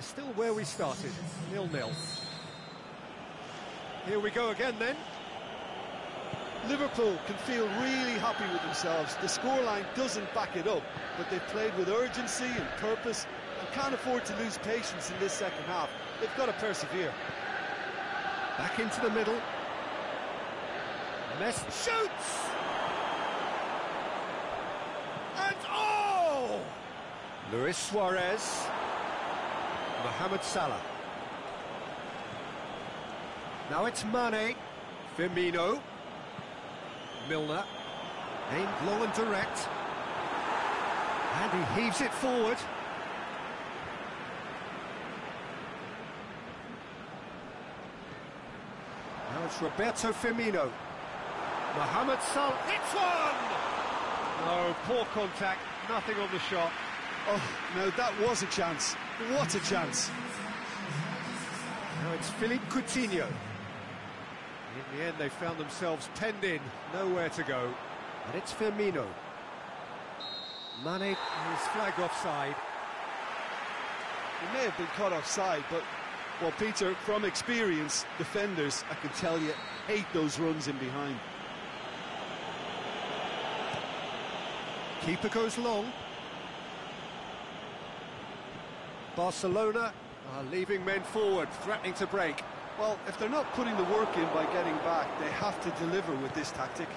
we're still where we started, 0-0. Here we go again then. Liverpool can feel really happy with themselves. The scoreline doesn't back it up, but they've played with urgency and purpose and can't afford to lose patience in this second half. They've got to persevere. Back into the middle. Messi shoots! And oh! Luis Suarez. Mohamed Salah. Now it's Mane. Firmino. Milner. Aimed long and direct. And he heaves it forward. Now it's Roberto Firmino. Mohamed Salah, it's one! No, poor contact, nothing on the shot. Oh, no, that was a chance. What a chance. Now it's Philippe Coutinho. In the end, they found themselves penned in, nowhere to go. And it's Firmino. Mane is flagged offside. He may have been caught offside, but, well, Peter, from experience, defenders, I can tell you, hate those runs in behind. Keeper goes long. Barcelona are leaving men forward, threatening to break. Well, if they're not putting the work in by getting back, they have to deliver with this tactic.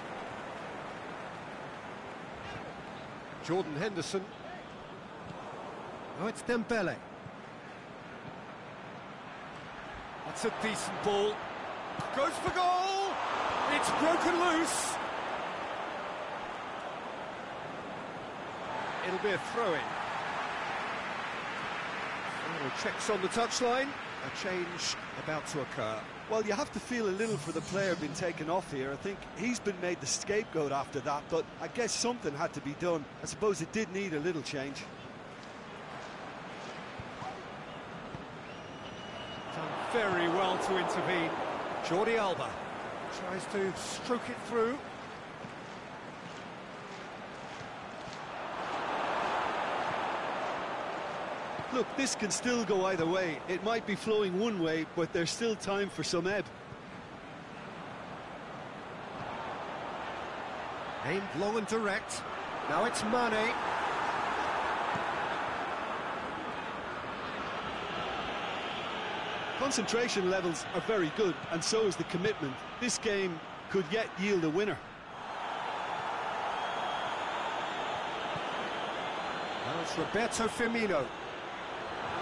Jordan Henderson. Oh, it's Dembele. That's a decent ball. Goes for goal! It's broken loose! It'll be a throw-in. Final checks on the touchline. A change about to occur. Well, you have to feel a little for the player being taken off here. I think he's been made the scapegoat after that, but I guess something had to be done. I suppose it did need a little change. Done very well to intervene. Jordi Alba tries to stroke it through. Look, this can still go either way. It might be flowing one way, but there's still time for some ebb. Aimed long and direct. Now it's Mane. Concentration levels are very good, and so is the commitment. This game could yet yield a winner. Now it's Roberto Firmino.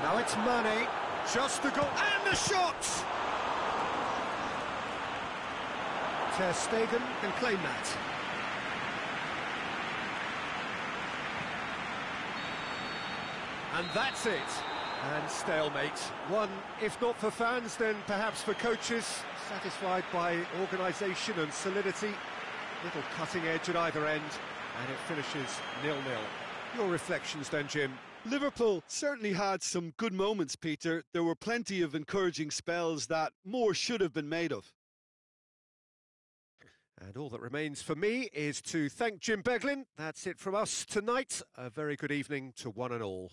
Now it's Mane, just the goal, and the shot! Ter Stegen can claim that. And that's it. And stalemate. One, if not for fans, then perhaps for coaches, satisfied by organisation and solidity. Little cutting edge at either end, and it finishes 0-0. Your reflections then, Jim? Liverpool certainly had some good moments, Peter. There were plenty of encouraging spells that more should have been made of. And all that remains for me is to thank Jim Beglin. That's it from us tonight. A very good evening to one and all.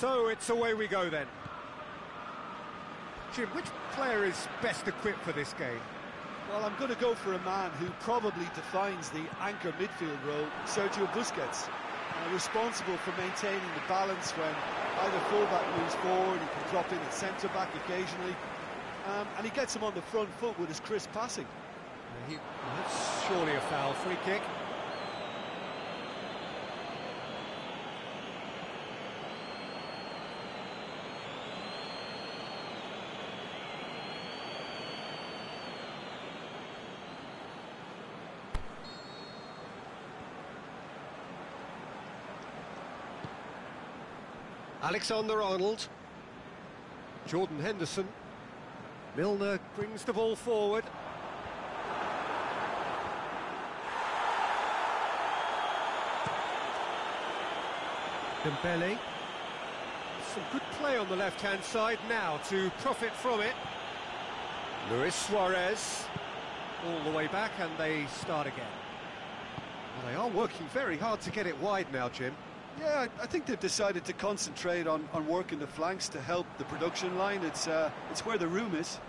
So it's away we go then. Jim, which player is best equipped for this game? Well, I'm going to go for a man who probably defines the anchor midfield role, Sergio Busquets. responsible for maintaining the balance when either fullback moves forward, he can drop in at centre-back occasionally, and he gets him on the front foot with his crisp passing. That's surely a foul, free kick. Alexander-Arnold, Jordan Henderson, Milner brings the ball forward. Dembele, some good play on the left-hand side now to profit from it. Luis Suarez, all the way back and they start again. Well, they are working very hard to get it wide now, Jim. Yeah, I think they've decided to concentrate on working the flanks to help the production line. It's where the room is.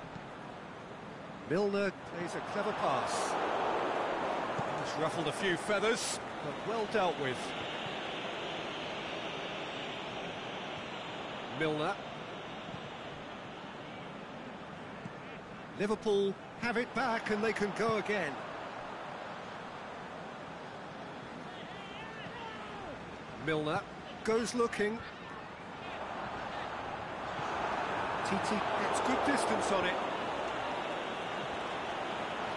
Milner plays a clever pass. He's ruffled a few feathers, but well dealt with. Milner. Liverpool have it back and they can go again. Milner goes looking. Titi gets good distance on it.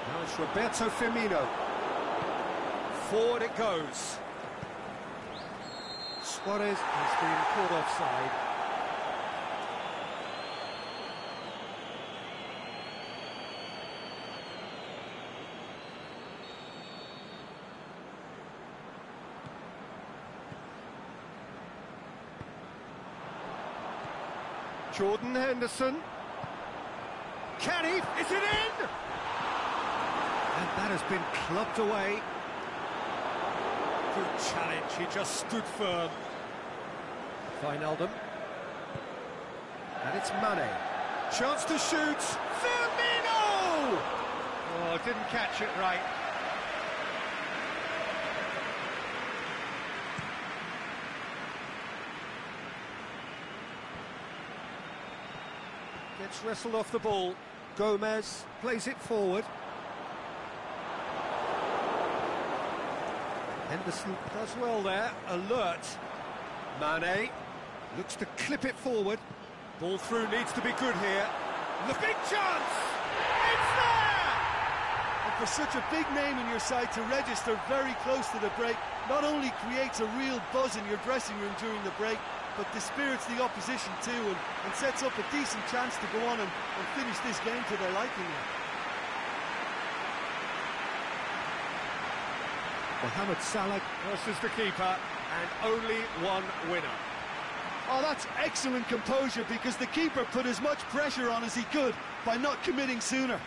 Now it's Roberto Firmino. Forward it goes. Suarez has been caught offside. Jordan Henderson. Can he? Is it in? And that has been clubbed away. Good challenge, he just stood firm. Thuanlv. And it's Mane. Chance to shoot. Firmino! Oh, didn't catch it right. Gets wrestled off the ball. Gomez plays it forward. Henderson does well there, alert. Mane looks to clip it forward. Ball through needs to be good here. The big chance! It's there! And for such a big name in your side to register very close to the break, not only creates a real buzz in your dressing room during the break, but dispirits the opposition too and sets up a decent chance to go on and finish this game to their liking. Mohamed Salah versus the keeper, and only one winner. Oh, that's excellent composure, because the keeper put as much pressure on as he could by not committing sooner.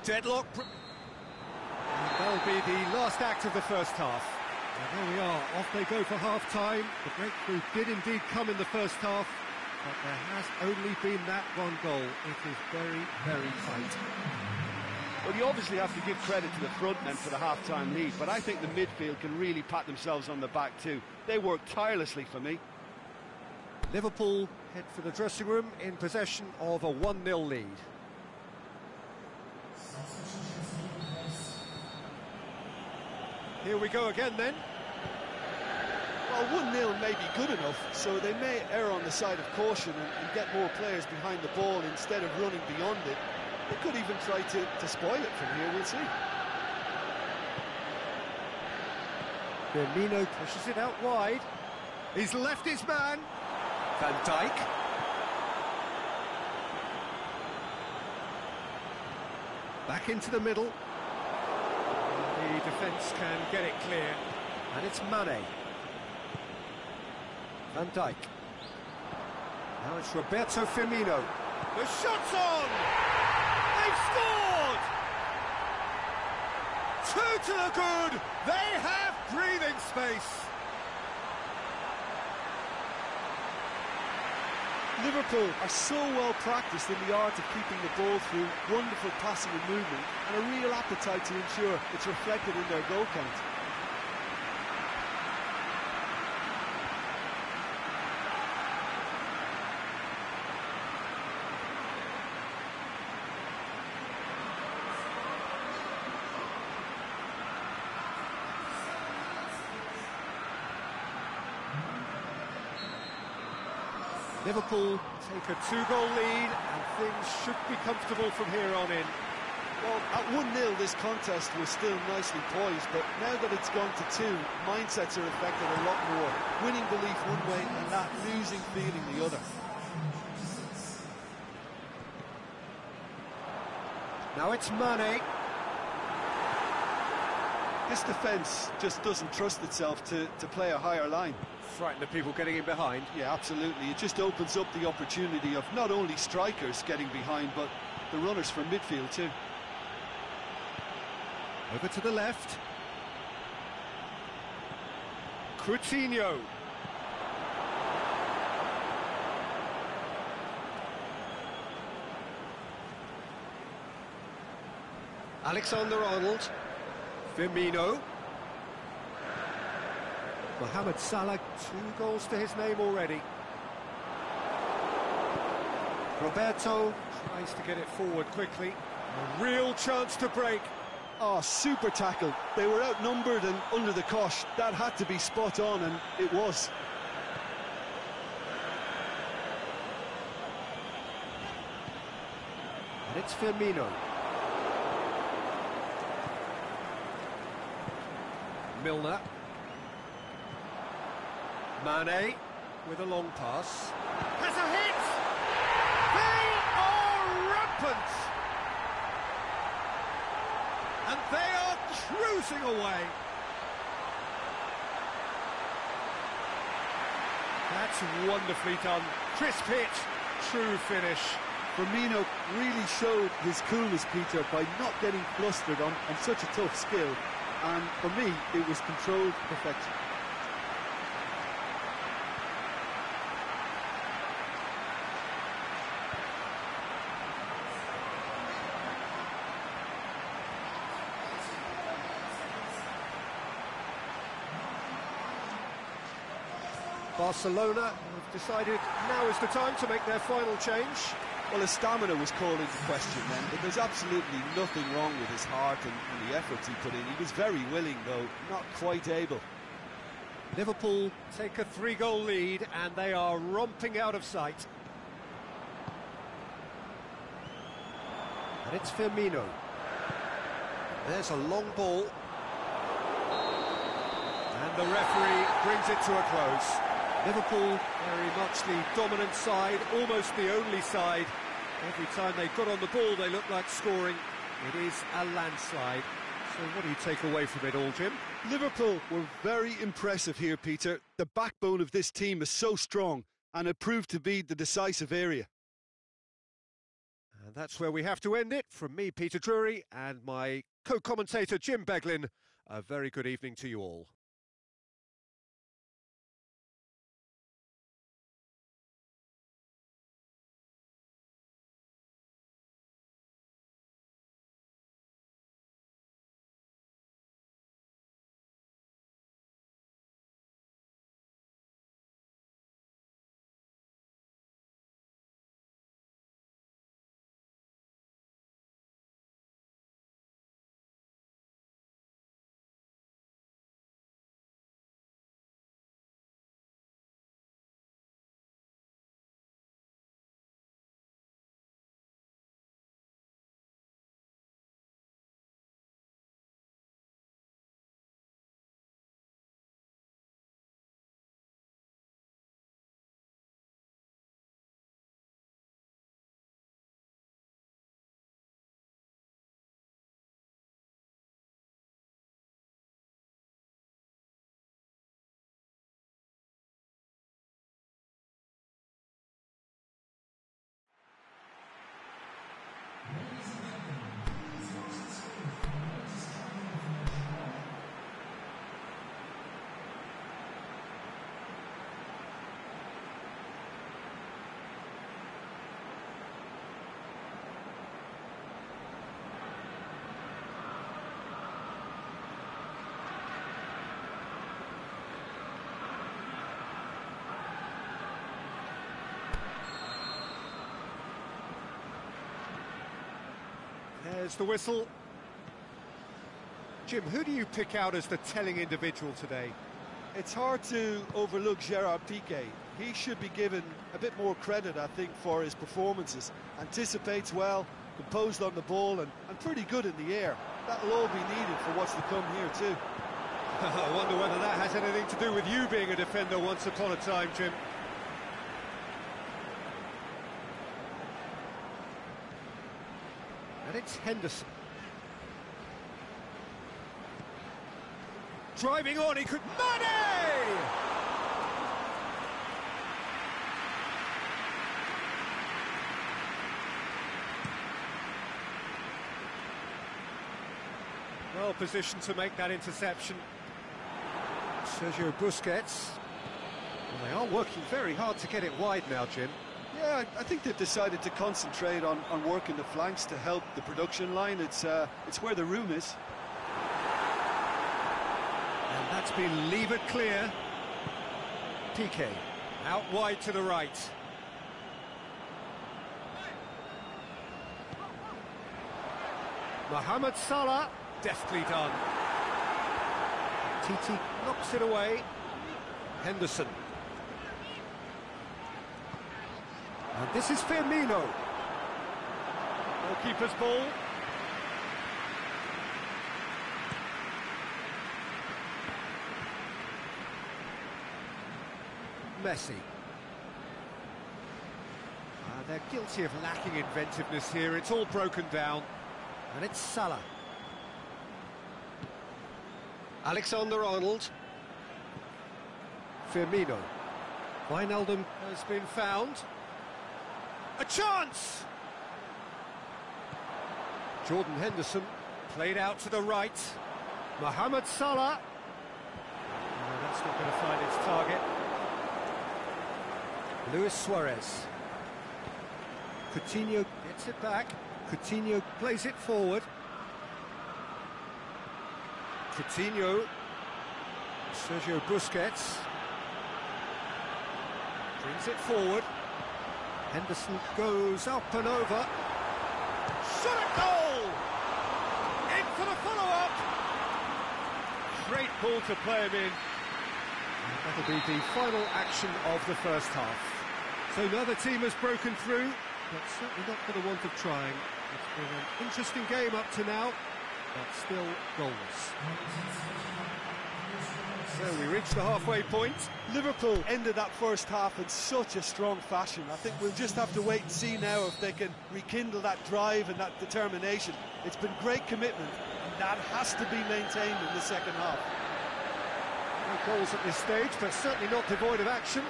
Deadlock. That'll be the last act of the first half. And there we are, off they go for half-time. The breakthrough did indeed come in the first half, but there has only been that one goal. It is very, very tight. Well, you obviously have to give credit to the front men for the half-time lead, but I think the midfield can really pat themselves on the back too. They worked tirelessly for me. Liverpool head for the dressing room in possession of a 1-0 lead. Here we go again then. Well, 1-0 may be good enough, so they may err on the side of caution and get more players behind the ball instead of running beyond it. They could even try to spoil it from here, we'll see. Firmino pushes it out wide. He's left his man. Van Dijk. Back into the middle. He defence can get it clear. And it's Mane. Van Dijk. Now it's Roberto Firmino. The shot's on! They've scored! Two to the good! They have breathing space! Liverpool are so well practiced in the art of keeping the ball through wonderful passing and movement, and a real appetite to ensure it's reflected in their goal count. Liverpool take a 2-goal lead and things should be comfortable from here on in. Well, at 1-0 this contest was still nicely poised, but now that it's gone to 2, mindsets are affected a lot more. Winning belief one way and that losing feeling the other. Now it's Mane. This defence just doesn't trust itself to play a higher line. Frightened of people getting in behind. Yeah, absolutely. It just opens up the opportunity of not only strikers getting behind, but the runners from midfield too. Over to the left. Coutinho. Alexander-Arnold. Firmino. Mohamed Salah, 2 goals to his name already. Roberto tries to get it forward quickly. A real chance to break. Oh, super tackle. They were outnumbered and under the cosh. That had to be spot on, and it was. And it's Firmino. Milner. Mane with a long pass. Has a hit! They are rampant! And they are cruising away. That's wonderfully done. Crisp hit, true finish. Firmino really showed his coolness, Peter, by not getting flustered on such a tough skill. And for me, it was controlled perfection. Barcelona have decided now is the time to make their final change. Well, his stamina was called into question then, but there's absolutely nothing wrong with his heart and the efforts he put in. He was very willing, though, not quite able. Liverpool take a 3-goal lead, and they are romping out of sight. And it's Firmino. There's a long ball. And the referee brings it to a close. Liverpool, very much the dominant side, almost the only side. Every time they got on the ball, they looked like scoring. It is a landslide. So what do you take away from it all, Jim? Liverpool were very impressive here, Peter. The backbone of this team is so strong, and it proved to be the decisive area. And that's where we have to end it. From me, Peter Drury, and my co-commentator, Jim Beglin. A very good evening to you all. There's the whistle. Jim, who do you pick out as the telling individual today? It's hard to overlook Gerard Piqué. He should be given a bit more credit, I think, for his performances. Anticipates well, composed on the ball, and pretty good in the air. That'll all be needed for what's to come here too. I wonder whether that has anything to do with you being a defender once upon a time, Jim. And it's Henderson. Driving on, he could... Money! Well positioned to make that interception. Sergio Busquets. Well, they are working very hard to get it wide now, Jim. Yeah, I think they've decided to concentrate on working the flanks to help the production line. It's where the room is. And that's been levered clear. Piqué, out wide to the right. Mohamed Salah, deftly done. Titi knocks it away. Henderson. And this is Firmino. Goalkeeper's ball. Messi. They're guilty of lacking inventiveness here. It's all broken down. And it's Salah. Alexander-Arnold. Firmino. Wijnaldum has been found. A chance! Jordan Henderson played out to the right. Mohamed Salah. No, that's not going to find its target. Luis Suarez. Coutinho gets it back. Coutinho plays it forward. Coutinho. Sergio Busquets. Brings it forward. Henderson goes up and over. Shot at goal! In for the follow-up! Great ball to play him in. And that'll be the final action of the first half. So another team has broken through, but certainly not for the want of trying. It's been an interesting game up to now, but still goalless. So we reached the halfway point. Liverpool ended that first half in such a strong fashion. I think we'll just have to wait and see now if they can rekindle that drive and that determination. It's been great commitment, and that has to be maintained in the second half. No goals at this stage, but certainly not devoid of action.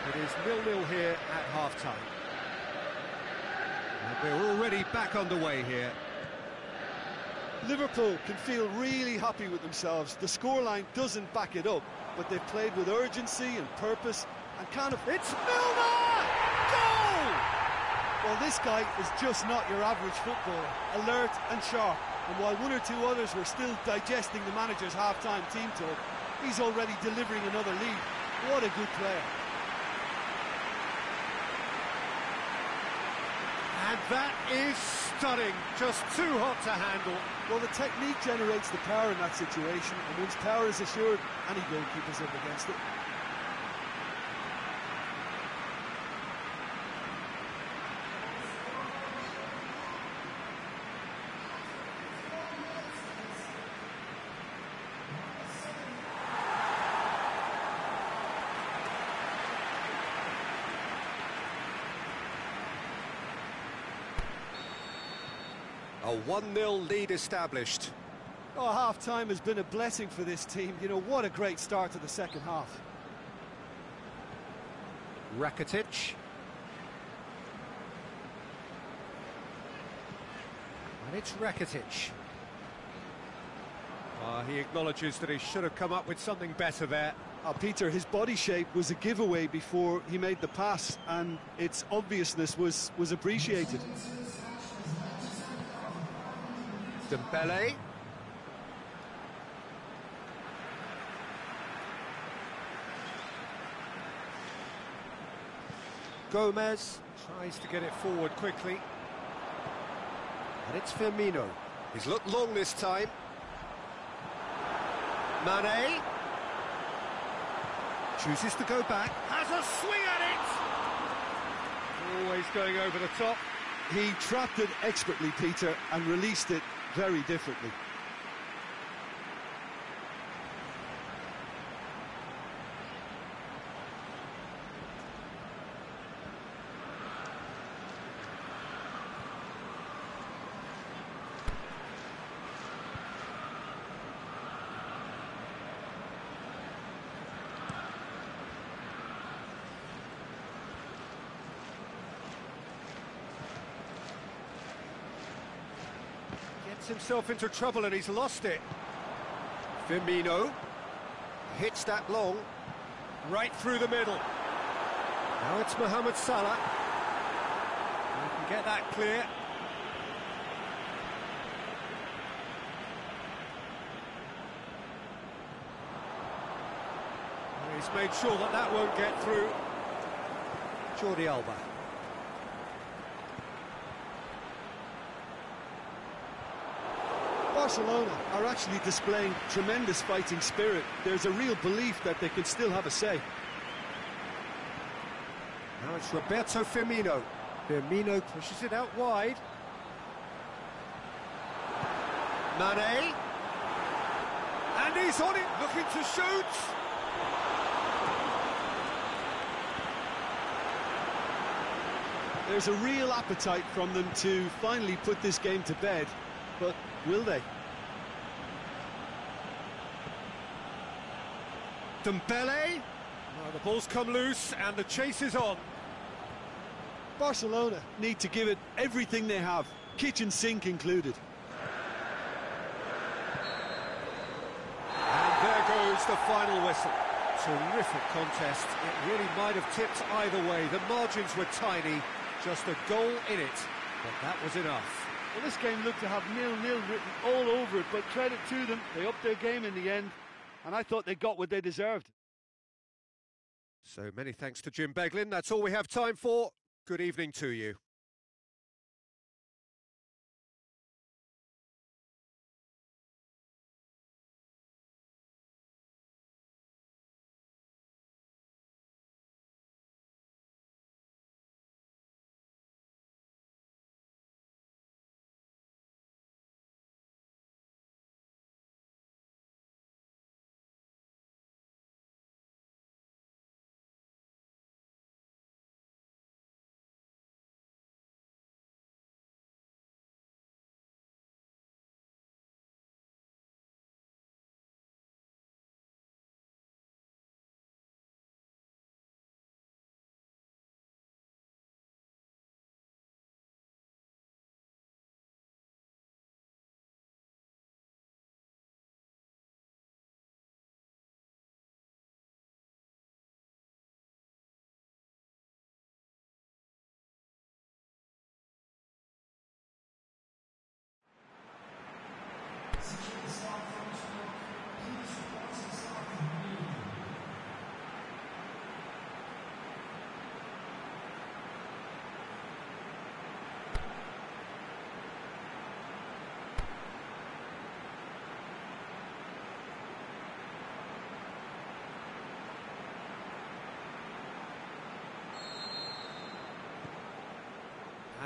It is 0-0 here at half-time. And we're already back underway here. Liverpool can feel really happy with themselves. The scoreline doesn't back it up, but they've played with urgency and purpose and kind of... It's Milner! Goal! Well, this guy is just not your average footballer. Alert and sharp. And while one or two others were still digesting the manager's half-time team talk, he's already delivering another lead. What a good player. And that is stunning, just too hot to handle. Well, the technique generates the power in that situation, and once power is assured, any goalkeeper's up against it. A 1-0 lead established. Oh, half-time has been a blessing for this team. You know, what a great start to the second half. Rakitic. And it's Rakitic. He acknowledges that he should have come up with something better there. Peter, his body shape was a giveaway before he made the pass, and its obviousness was appreciated. Dembele. Gomez tries to get it forward quickly. And it's Firmino. He's looked long this time. Mane chooses to go back, has a swing at it! Always going over the top. He trapped it expertly, Peter, and released it very differently. Himself into trouble and he's lost it. Firmino hits that long, right through the middle. Now it's Mohamed Salah. He can get that clear. He's made sure that that won't get through. Jordi Alba. Barcelona are actually displaying tremendous fighting spirit. There's a real belief that they can still have a say. Now it's Roberto Firmino. Firmino pushes it out wide. Mane. And he's on it, looking to shoot. There's a real appetite from them to finally put this game to bed, but will they? Dembele. Well, the ball's come loose and the chase is on. Barcelona need to give it everything they have, kitchen sink included. And there goes the final whistle. Terrific contest. It really might have tipped either way. The margins were tiny, just a goal in it, but that was enough. Well, this game looked to have 0-0 written all over it, but credit to them, they upped their game in the end, and I thought they got what they deserved. So many thanks to Jim Beglin. That's all we have time for. Good evening to you.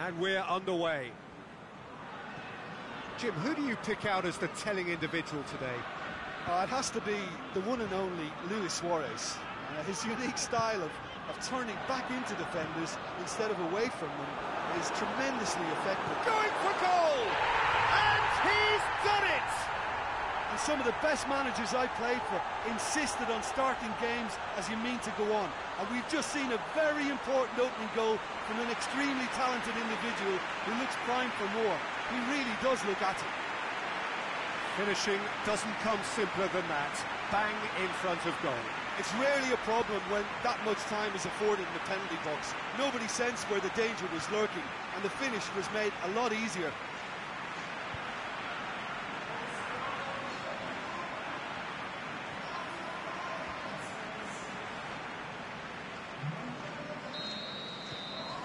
And we're underway. Jim, who do you pick out as the telling individual today? It has to be the one and only Luis Suarez. His unique style of turning back into defenders instead of away from them is tremendously effective. Going for goal! And he's done it! And some of the best managers I played for insisted on starting games as you mean to go on. And we've just seen a very important opening goal from an extremely talented individual who looks primed for more. He really does look at it. Finishing doesn't come simpler than that. Bang in front of goal. It's rarely a problem when that much time is afforded in the penalty box. Nobody sensed where the danger was lurking, and the finish was made a lot easier.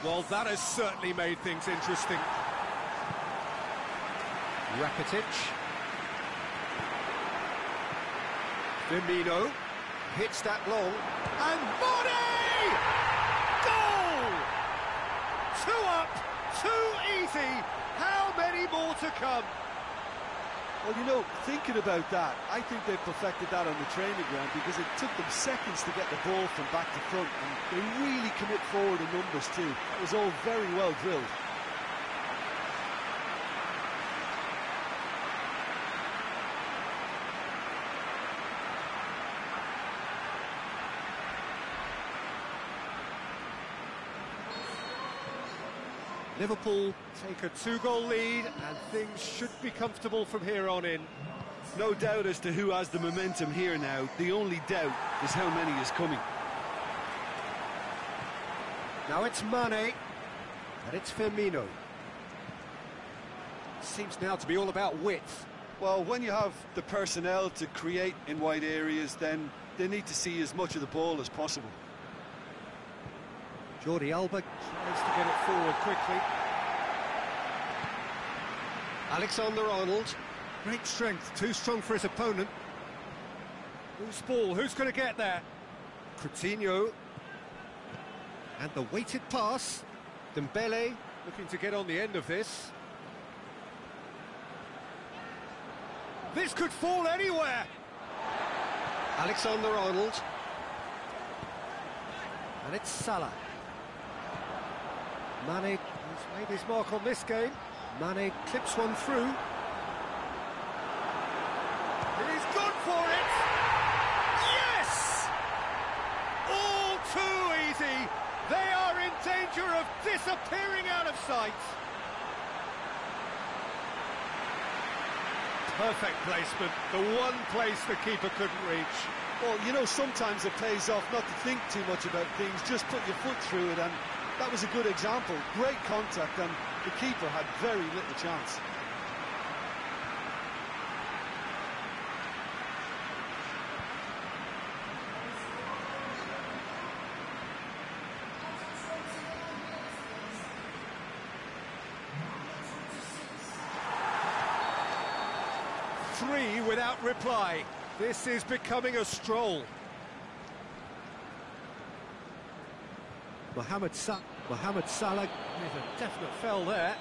Well, that has certainly made things interesting. Rakitic. Firmino hits that long, and Mane! Goal! 2 up, 2 easy. How many more to come? Well, you know, thinking about that, I think they've perfected that on the training ground because it took them seconds to get the ball from back to front, and they really commit forward in numbers too. That was all very well drilled. Liverpool take a 2-goal lead, and things should be comfortable from here on in. No doubt as to who has the momentum here now. The only doubt is how many is coming. Now it's Mane, and it's Firmino. Seems now to be all about width. Well, when you have the personnel to create in wide areas, then they need to see as much of the ball as possible. Jordi Alba tries to get it forward quickly. Alexander-Arnold, great strength, too strong for his opponent. Who's ball? Who's going to get there? Coutinho. And the weighted pass. Dembele looking to get on the end of this. This could fall anywhere. Alexander-Arnold. And it's Salah. Mane has made his mark on this game. Mane clips one through. He's gone for it! Yes! All too easy! They are in danger of disappearing out of sight. Perfect placement, the one place the keeper couldn't reach. Well, you know, sometimes it pays off not to think too much about things, just put your foot through it, and that was a good example. Great contact, and the keeper had very little chance. Three without reply. This is becoming a stroll. Mohamed Salah with a definite foul there.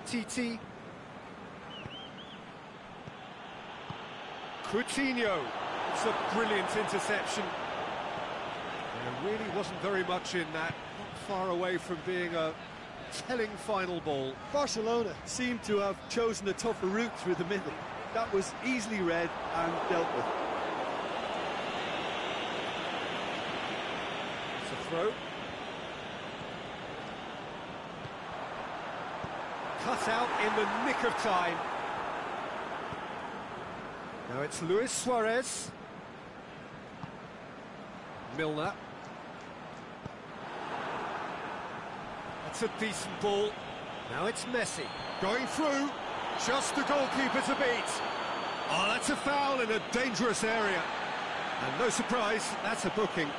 Titi. Coutinho. It's a brilliant interception. There really wasn't very much in that. Not far away from being a telling final ball. Barcelona seemed to have chosen a tougher route through the middle. That was easily read and dealt with. It's a throw. Cut out in the nick of time. Now it's Luis Suarez. Milner. That's a decent ball. Now it's Messi. Going through. Just the goalkeeper to beat. Oh, that's a foul in a dangerous area. And no surprise, that's a booking.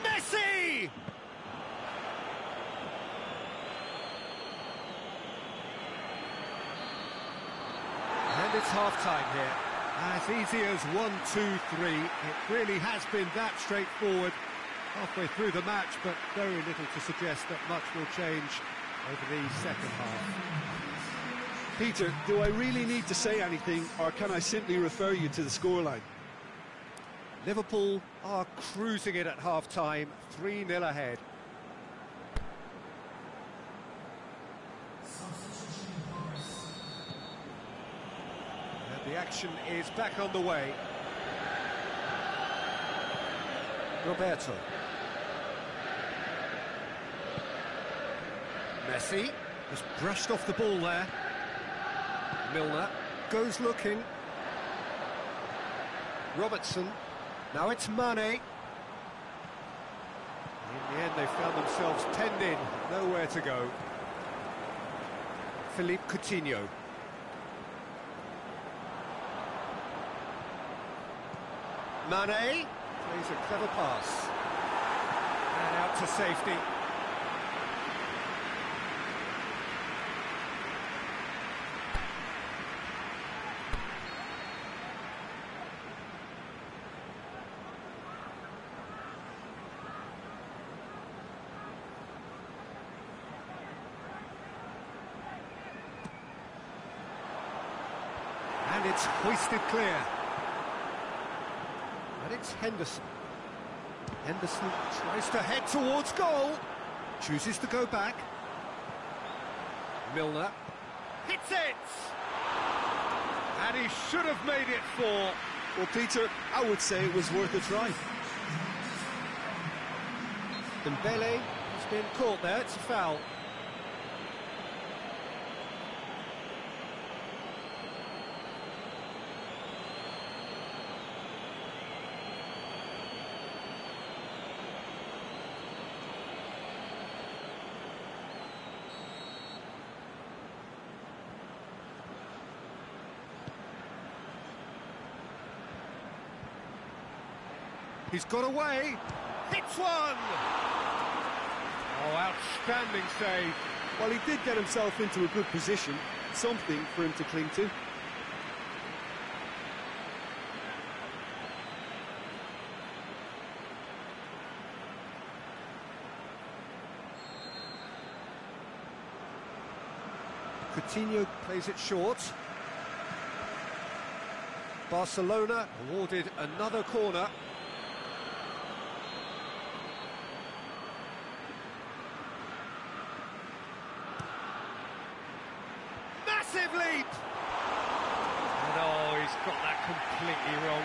Messi! And it's half-time here. As easy as 1-2-3. It really has been that straightforward halfway through the match, but very little to suggest that much will change over the second half. Peter, do I really need to say anything, or can I simply refer you to the scoreline? Liverpool are cruising it at half-time, 3-0 ahead. And the action is back on the way. Roberto. Messi just brushed off the ball there. Milner goes looking. Robertson. Now it's Mane. In the end, they found themselves penned in, nowhere to go. Philippe Coutinho. Mane plays a clever pass. And out to safety. And it's hoisted clear. And it's Henderson. Henderson tries to head towards goal. Chooses to go back. Milner hits it! And he should have made it 4. Well, Peter, I would say it was worth a try. Dembele has been caught there, it's a foul. He's got away. Hits one! Oh, outstanding save. Well, he did get himself into a good position. Something for him to cling to. Coutinho plays it short. Barcelona awarded another corner. Massive leap! And oh, he's got that completely wrong.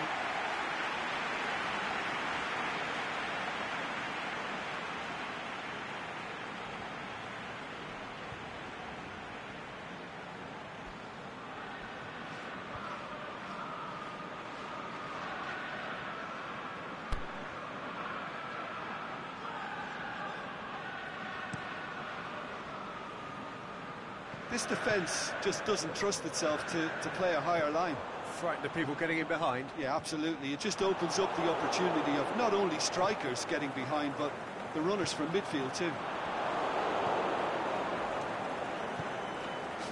This defence just doesn't trust itself to play a higher line. Frightened of people getting in behind. Yeah, absolutely. It just opens up the opportunity of not only strikers getting behind, but the runners from midfield too.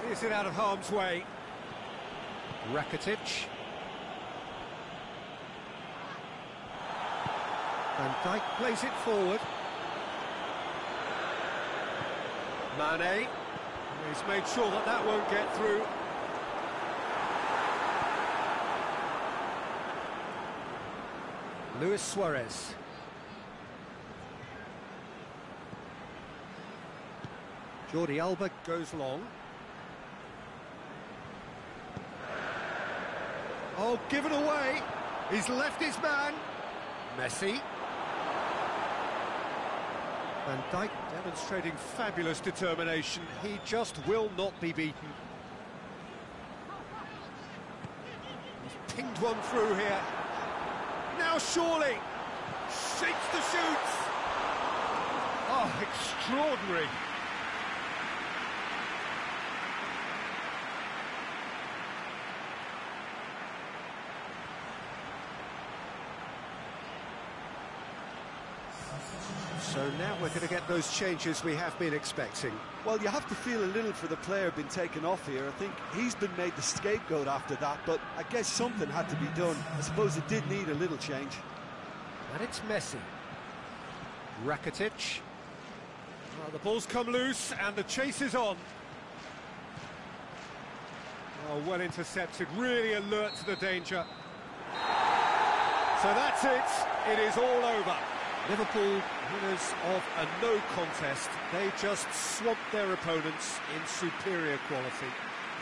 Clears it out of harm's way. Rakitic. Van Dijk plays it forward. Mane. He's made sure that that won't get through. Luis Suarez. Jordi Alba goes long. Oh, given away. He's left his man. Messi. Van Dijk demonstrating fabulous determination. He just will not be beaten. He's pinged one through here. Now surely. Shapes the shoots. Oh, extraordinary. So now we're going to get those changes we have been expecting. Well, you have to feel a little for the player being taken off here. I think he's been made the scapegoat after that, but I guess something had to be done. I suppose it did need a little change. And it's Messi. Rakitic. Well, the ball's come loose and the chase is on. Oh, well intercepted, really alert to the danger. So that's it. It is all over. Liverpool, winners of a no contest. They just swamped their opponents in superior quality.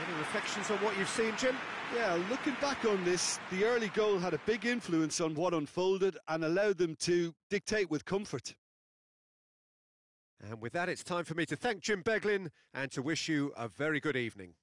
Any reflections on what you've seen, Jim? Yeah, looking back on this, the early goal had a big influence on what unfolded and allowed them to dictate with comfort. And with that, it's time for me to thank Jim Beglin and to wish you a very good evening.